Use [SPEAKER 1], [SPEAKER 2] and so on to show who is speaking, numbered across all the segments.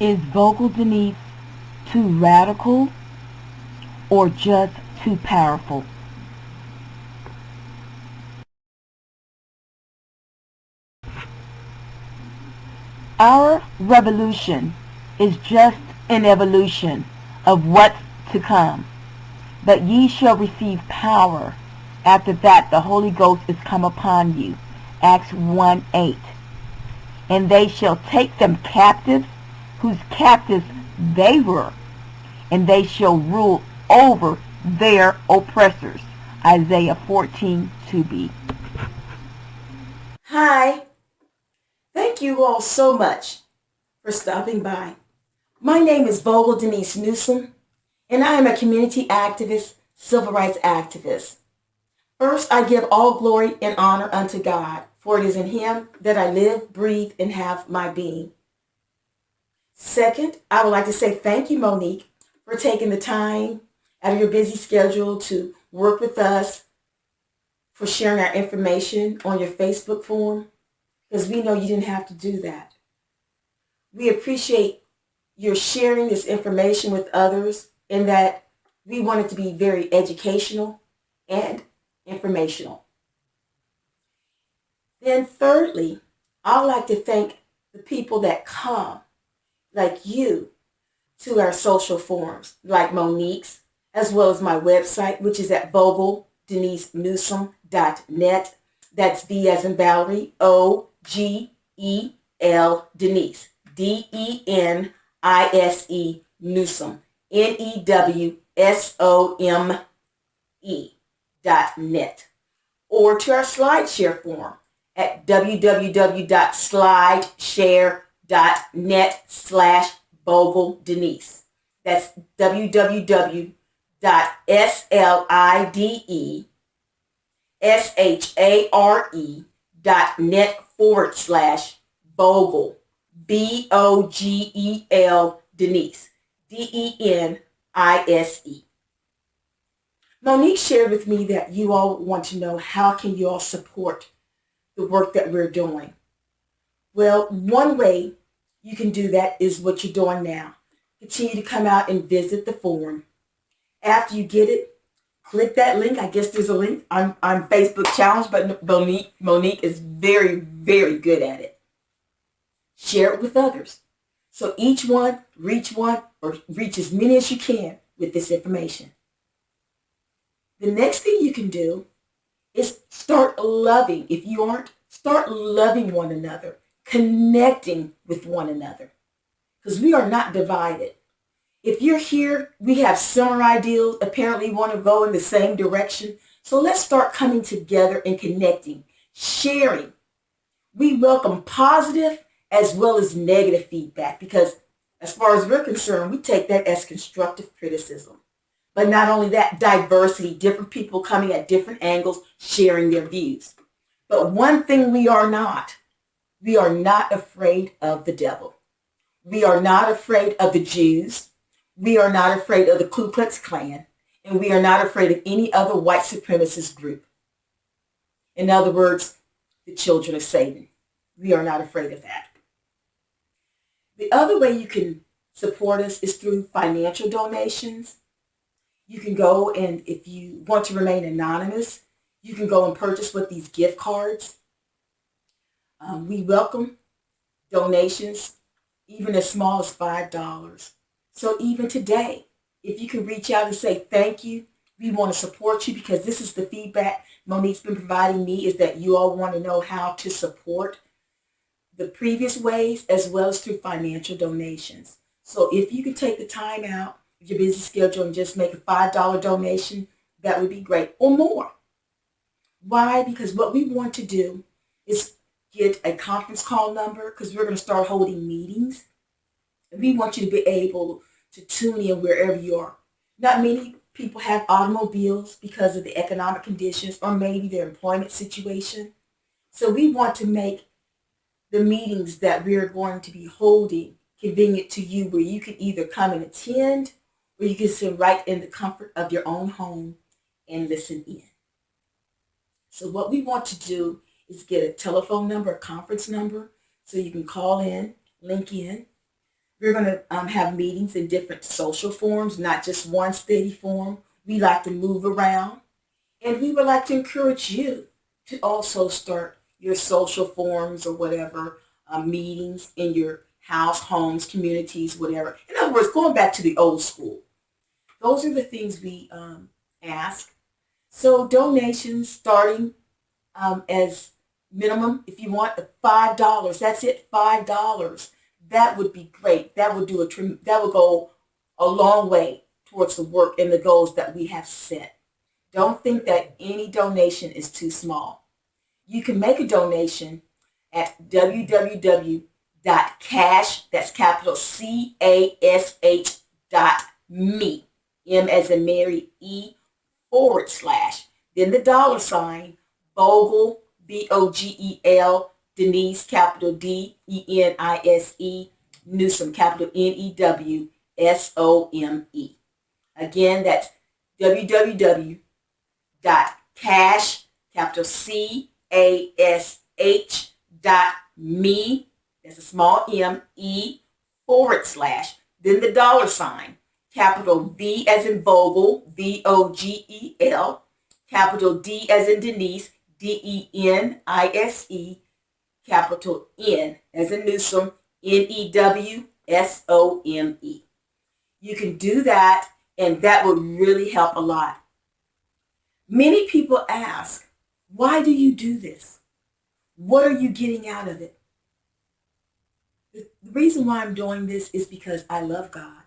[SPEAKER 1] Is Vogel Denise too radical or just too powerful? Our revolution is just an evolution of what's to come. But ye shall receive power. After that the Holy Ghost is come upon you. Acts 1:8. And they shall take them captives, whose captives they were, and they shall rule over their oppressors. Isaiah 14:2b.
[SPEAKER 2] Hi. Thank you all so much for stopping by. My name is Vogel Denise Newsom, and I am a community activist, civil rights activist. First, I give all glory and honor unto God, for it is in Him that I live, breathe, and have my being. Second, I would like to say thank you, Monique, for taking the time out of your busy schedule to work with us, for sharing our information on your Facebook forum, because we know you didn't have to do that. We appreciate your sharing this information with others, in that we want it to be very educational and informational. Then thirdly, I'd like to thank the people that come, like you, to our social forums, like Monique's, as well as my website, which is at VogelDeniseNewsom.net. That's V as in Valerie, O-G-E-L, Denise, D-E-N-I-S-E, Newsom, N-E-W-S-O-M-E.net, or to our SlideShare forum at www.slideshare.net/VogelDenise. That's www.slideshare.net/Vogel, B-O-G-E-L, Denise, D-E-N-I-S-E. Monique shared with me that you all want to know how can you all support the work that we're doing. Well, one way you can do that is what you're doing now. Continue to come out and visit the forum. After you get it, click that link. I guess there's a link. I'm Facebook challenged, but Monique is very, very good at it. Share it with others. So each one, or reach as many as you can with this information. The next thing you can do is start loving. If you aren't, start loving one another, connecting with one another, because we are not divided. If you're here, we have similar ideals, apparently want to go in the same direction. So let's start coming together and connecting, sharing. We welcome positive as well as negative feedback, because as far as we're concerned, we take that as constructive criticism. But not only that, diversity, different people coming at different angles, sharing their views. But one thing we are not afraid of the devil. We are not afraid of the Jews. We are not afraid of the Ku Klux Klan. And we are not afraid of any other white supremacist group. In other words, the children of Satan. We are not afraid of that. The other way you can support us is through financial donations. You can go, and if you want to remain anonymous, you can go and purchase with these gift cards. We welcome donations, even as small as $5. So even today, if you can reach out and say thank you, we want to support you, because this is the feedback Monique's been providing me, is that you all want to know how to support the previous ways as well as through financial donations. So if you could take the time out of your busy schedule and just make a $5 donation, that would be great, or more. Why? Because what we want to do is get a conference call number, because we're going to start holding meetings. And we want you to be able to tune in wherever you are. Not many people have automobiles because of the economic conditions or maybe their employment situation. So we want to make the meetings that we're going to be holding convenient to you, where you can either come and attend, or you can sit right in the comfort of your own home and listen in. So what we want to do is get a telephone number, a conference number, so you can call in, link in. We're going to have meetings in different social forums, not just one steady forum. We like to move around. And we would like to encourage you to also start your social forums or whatever, meetings in your house, homes, communities, whatever. In other words, going back to the old school. Those are the things we ask. So donations starting as minimum, if you want, $5. That's it, $5. That would be great. That would go a long way towards the work and the goals that we have set. Don't think that any donation is too small. You can make a donation at www.cash, that's capital CASH.me, M as in Mary, E / then the $, Bogle, BOGEL, Denise, capital DENISE, Newsome, capital NEWSOME. Again, that's www.cash, capital CASH.me, that's a small M, E / then the $, capital V as in Vogel, VOGEL, capital D as in Denise, DENISE, capital N as in Newsome, NEWSOME. You can do that, and that would really help a lot. Many people ask, why do you do this? What are you getting out of it? The reason why I'm doing this is because I love God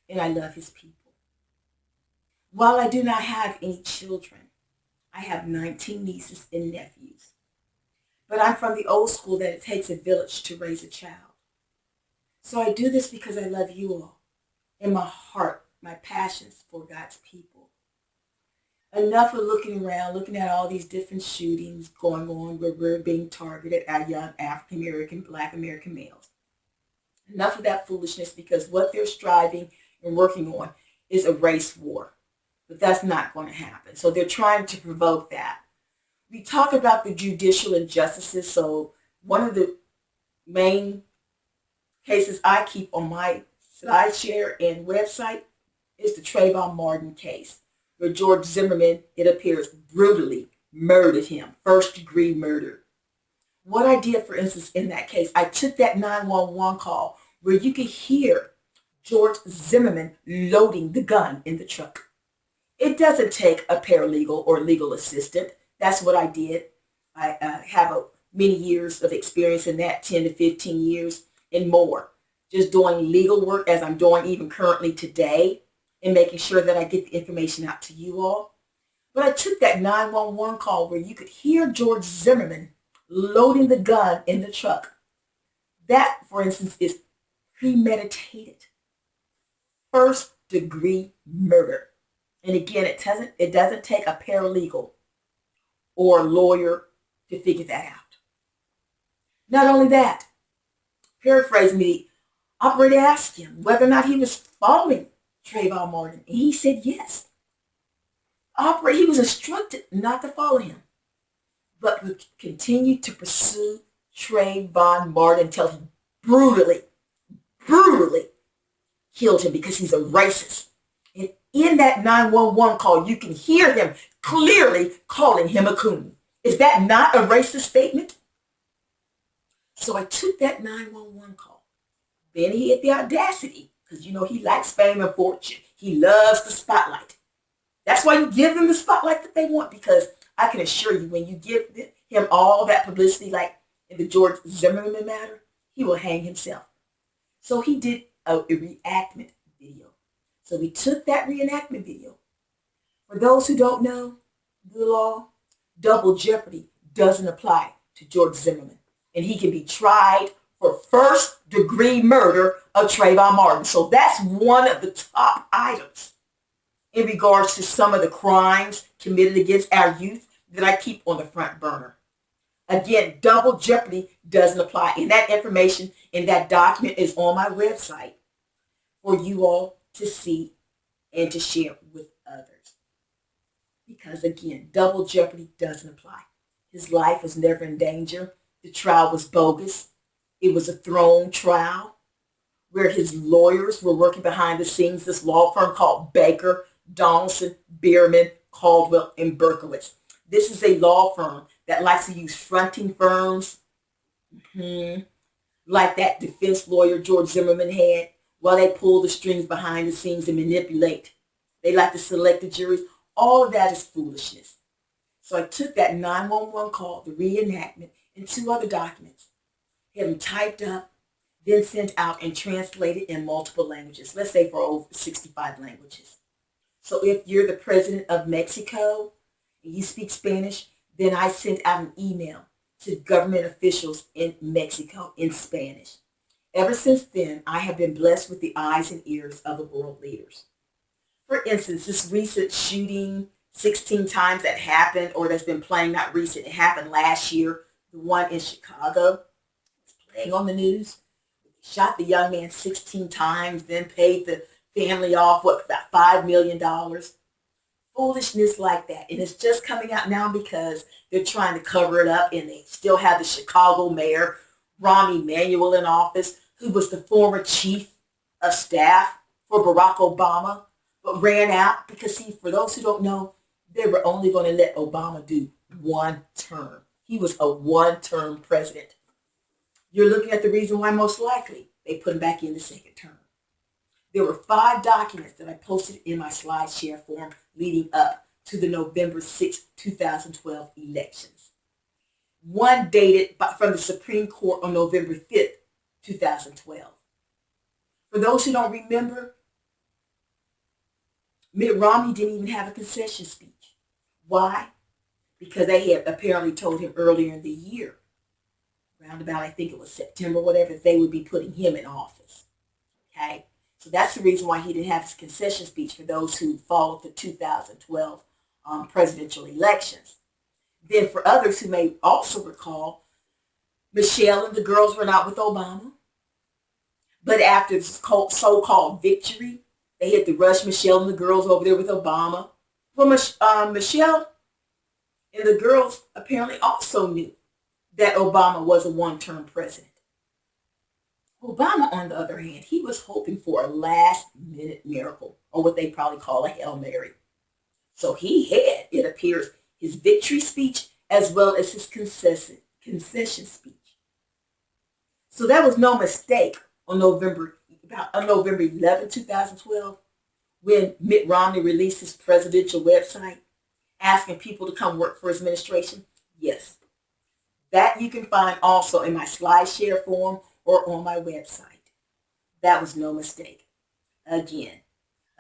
[SPEAKER 2] and I love his people. While I do not have any children, I have 19 nieces and nephews. But I'm from the old school that it takes a village to raise a child. So I do this because I love you all. In my heart, my passions for God's people. Enough of looking around, looking at all these different shootings going on where we're being targeted at young African American, Black American males. Enough of that foolishness, because what they're striving and working on is a race war. But that's not going to happen. So they're trying to provoke that. We talk about the judicial injustices. So one of the main cases I keep on my SlideShare and website is the Trayvon Martin case, where George Zimmerman, it appears, brutally murdered him, first-degree murder. What I did, for instance, in that case, I took that 911 call where you could hear George Zimmerman loading the gun in the truck. It doesn't take a paralegal or legal assistant. That's what I did. I have many years of experience in that, 10 to 15 years and more, just doing legal work as I'm doing even currently today and making sure that I get the information out to you all. But I took that 911 call where you could hear George Zimmerman loading the gun in the truck. That, for instance, is premeditated, first-degree murder. And again, it doesn't take a paralegal or a lawyer to figure that out. Not only that, paraphrasing me, the operator asked him whether or not he was following Trayvon Martin, and he said yes. He was instructed not to follow him, but would continue to pursue Trayvon Martin until he brutally killed him because he's a racist. And in that 911 call, you can hear him clearly calling him a coon. Is that not a racist statement? So I took that 911 call. Then he had the audacity, because you know he likes fame and fortune. He loves the spotlight. That's why you give them the spotlight that they want, because I can assure you, when you give him all that publicity, like in the George Zimmerman matter, he will hang himself. So he did a reenactment video. So we took that reenactment video. For those who don't know the law, double jeopardy doesn't apply to George Zimmerman. And he can be tried for first-degree murder of Trayvon Martin. So that's one of the top items in regards to some of the crimes committed against our youth that I keep on the front burner. Again, double jeopardy doesn't apply. And that information in that document is on my website for you all to see and to share with others. Because again, double jeopardy doesn't apply. His life was never in danger. The trial was bogus. It was a thrown trial. where his lawyers were working behind the scenes, this law firm called Baker, Donaldson, Bierman, Caldwell, and Berkowitz. This is a law firm that likes to use fronting firms, like that defense lawyer George Zimmerman had, while they pull the strings behind the scenes and manipulate. They like to select the juries. All of that is foolishness. So I took that 911 call, the reenactment, and 2 other documents, had them typed up, then sent out and translated in multiple languages, let's say for over 65 languages. So if you're the president of Mexico and you speak Spanish, then I sent out an email to government officials in Mexico in Spanish. Ever since then, I have been blessed with the eyes and ears of the world leaders. For instance, this recent shooting 16 times that happened, or that's been playing, not recent, it happened last year, the one in Chicago, it's playing on the news. They shot the young man 16 times, then paid the family off, about $5 million. Foolishness like that. And it's just coming out now because they're trying to cover it up, and they still have the Chicago mayor, Rahm Emanuel, in office, who was the former chief of staff for Barack Obama, but ran out because, see, for those who don't know, they were only going to let Obama do 1 term. He was a 1-term president. You're looking at the reason why most likely they put him back in the 2nd term. There were 5 documents that I posted in my SlideShare form leading up to the November 6, 2012 elections. One dated from the Supreme Court on November 5th, 2012. For those who don't remember, Mitt Romney didn't even have a concession speech. Why? Because they had apparently told him earlier in the year, around about, I think it was September, whatever, they would be putting him in office. Okay? So that's the reason why he didn't have his concession speech for those who followed the 2012 presidential elections. Then for others who may also recall, Michelle and the girls were not with Obama. But after this so-called victory, they had to rush Michelle and the girls over there with Obama. Well, Michelle and the girls apparently also knew that Obama was a 1-term president. Obama, on the other hand, he was hoping for a last-minute miracle, or what they probably call a Hail Mary. So he had, it appears, his victory speech as well as his concession speech. So that was no mistake on November 11, 2012, when Mitt Romney released his presidential website asking people to come work for his administration. Yes, that you can find also in my SlideShare form or on my website. That was no mistake. Again,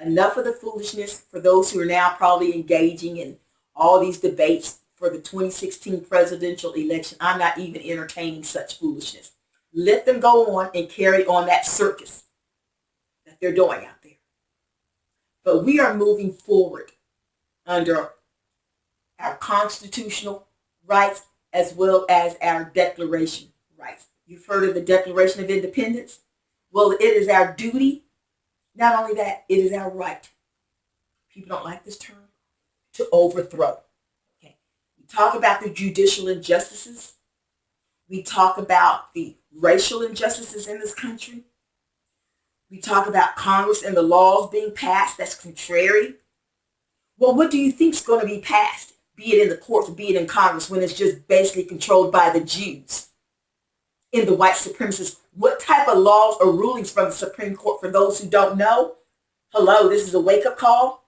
[SPEAKER 2] enough of the foolishness for those who are now probably engaging in all these debates for the 2016 presidential election. I'm not even entertaining such foolishness. Let them go on and carry on that circus that they're doing out there. But we are moving forward under our constitutional rights as well as our declaration rights. You've heard of the Declaration of Independence? Well, it is our duty. Not only that, it is our right. People don't like this term. To overthrow. Okay. We talk about the judicial injustices. We talk about the racial injustices in this country. We talk about Congress and the laws being passed that's contrary. Well, what do you think is going to be passed, be it in the courts or be it in Congress, when it's just basically controlled by the Jews and the white supremacists? What type of laws or rulings from the Supreme Court, for those who don't know? Hello, this is a wake-up call.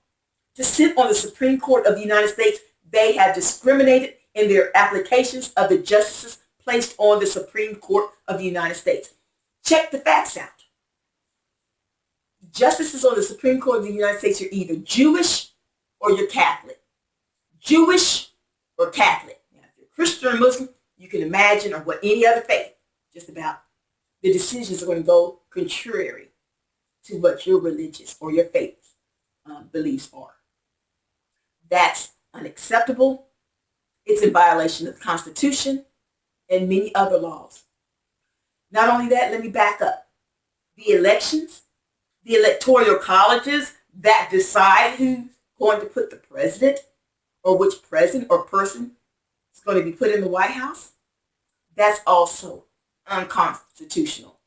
[SPEAKER 2] To sit on the Supreme Court of the United States, they have discriminated in their applications of the justices placed on the Supreme Court of the United States. Check the facts out. Justices on the Supreme Court of the United States are either Jewish or you're Catholic. Jewish or Catholic. Now, if you're Christian or Muslim, you can imagine, or what any other faith, just about, the decisions are going to go contrary to what your religious or your faith beliefs are. That's unacceptable. It's in violation of the Constitution and many other laws. Not only that, let me back up. The elections, the electoral colleges that decide who's going to put the president or which president or person is going to be put in the White House, that's also unconstitutional.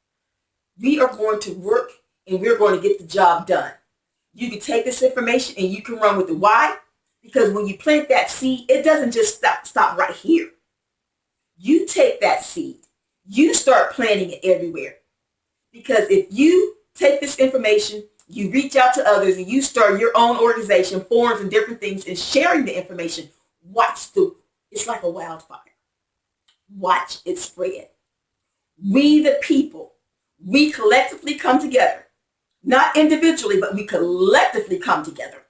[SPEAKER 2] We are going to work and we're going to get the job done. You can take this information and you can run with it. Why? Because when you plant that seed, it doesn't just stop right here. You take that seed, you start planting it everywhere. Because if you take this information, you reach out to others and you start your own organization, forums and different things and sharing the information, it's like a wildfire. Watch it spread. We the people, we collectively come together, not individually, but we collectively come together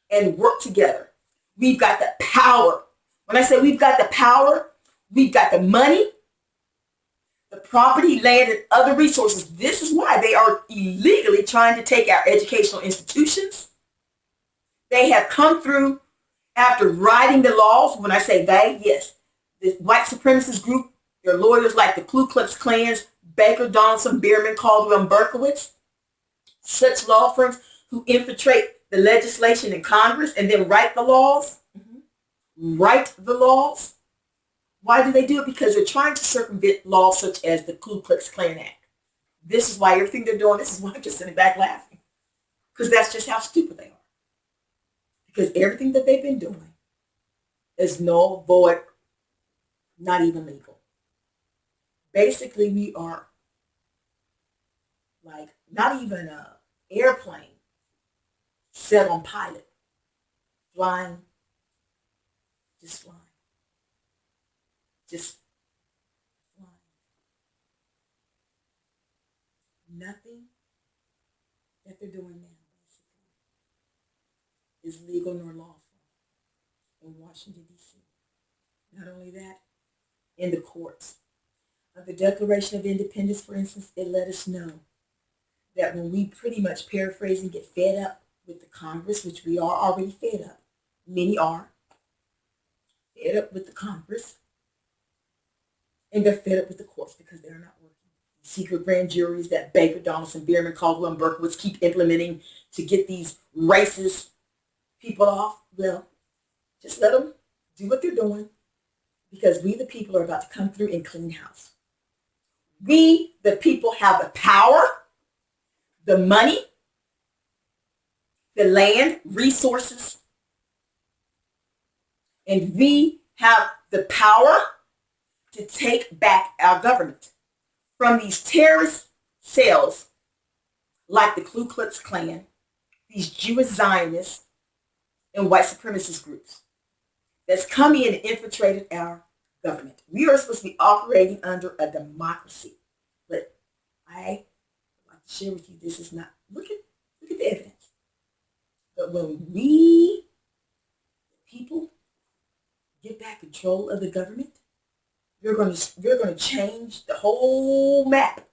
[SPEAKER 2] and work together. We've got the power. When I say we've got the power, we've got the money, the property, land, and other resources. This is why they are illegally trying to take our educational institutions. They have come through after writing the laws. When I say they, yes, the white supremacist group, their lawyers like the Ku Klux Klans, Baker, Donaldson, Bierman, Caldwell, and Berkowitz, such law firms who infiltrate the legislation in Congress and then write the laws. Write the laws. Why do they do it? Because they're trying to circumvent laws such as the Ku Klux Klan Act. This is why everything they're doing, this is why I'm just sitting back laughing. Because that's just how stupid they are. Because everything that they've been doing is null, void, not even legal. Basically, we are like not even an airplane set on pilot, flying, just flying. Just flying. Nothing that they're doing now, basically, is legal nor lawful in Washington, D.C. Not only that, in the courts. The Declaration of Independence, for instance, it let us know that when we pretty much paraphrase and get fed up with the Congress, which we are already fed up, many are fed up with the Congress, and they're fed up with the courts because they're not working. Secret grand juries that Baker, Donaldson, Bierman, Caldwell, and Berkowitz keep implementing to get these racist people off. Well, just let them do what they're doing because we the people are about to come through and clean house. We the people have the power, the money, the land, resources, and we have the power to take back our government from these terrorist cells like the Ku Klux Klan, these Jewish Zionists, and white supremacist groups that's come in and infiltrated our government. We are supposed to be operating under a democracy. But I would like to share with you, this is not, look at the evidence. But when we, the people, get back control of the government, we're going to change the whole map